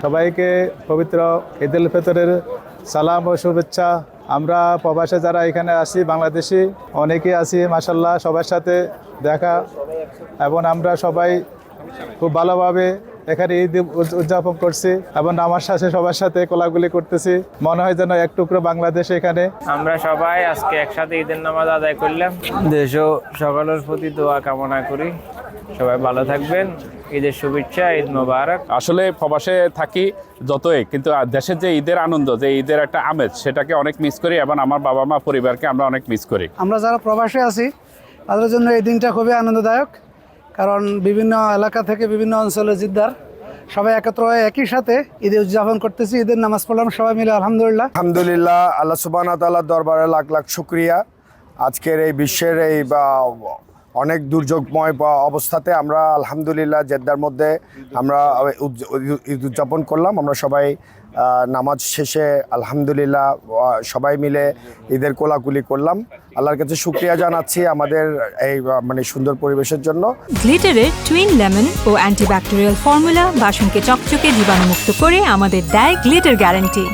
সবাইকে পবিত্র ঈদ উল ফিতরের সালাম ও শুভেচ্ছা। আমরা প্রবাসে যারা এখানে আসি বাংলাদেশি অনেকেই আছি মাশাআল্লাহ, সবার সাথে দেখা এবং আমরা সবাই খুব ভালোভাবে এখানে ঈদ উদযাপন করছি এবং আমার সাথে সবার সাথে কোলাকুলি করতেছি। মনে হয় যেন এক টুকরো বাংলাদেশ এখানে। আমরা সবাই আজকে একসাথে ঈদের নামাজ আদায় করলাম। দেশ ও সকলের প্রতি দোয়া কামনা করি, সবাই ভালো থাকবেন। ঈদের শুভেচ্ছা, ঈদ মোবারক। আসলে প্রবাসে থাকি যতই, কিন্তু দেশের যে ঈদের আনন্দ, যে ঈদের একটা আমেজ, সেটাকে অনেক মিস করি এবং আমার বাবা মা পরিবারকে আমরা অনেক মিস করি। আমরা যারা প্রবাসে আছি তাদের জন্য এই দিনটা খুবই আনন্দদায়ক, কারণ বিভিন্ন এলাকা থেকে বিভিন্ন অঞ্চলের জিদ্দার সবাই একত্র হয়ে একই সাথে ঈদ উদযাপন করতেছি। ঈদের নামাজ পড়লাম সবাই মিলে আলহামদুলিল্লাহ। আলহামদুলিল্লাহ, আল্লাহ সুবহানাহু ওয়া তাআলার দরবারে লাখ লাখ শুকরিয়া। আজকের এই বিশ্বের এই অনেক দুর্যোগময় অবস্থাতে আমরা আলহামদুলিল্লাহ জেদ্দার মধ্যে আমরা ঈদ উদযাপন করলাম। আমরা সবাই নামাজ শেষে আলহামদুলিল্লাহ সবাই মিলে ঈদের কোলাকুলি করলাম। আল্লাহর কাছে শুকরিয়া জানাচ্ছি আমাদের এই সুন্দর পরিবেশের জন্য। গ্লিটারের টুইন লেমন ও অ্যান্টিব্যাকটেরিয়াল ফর্মুলা বাসনকে চকচকে জীবাণুমুক্ত করে আমাদের দেয় গ্লিটার গ্যারান্টি।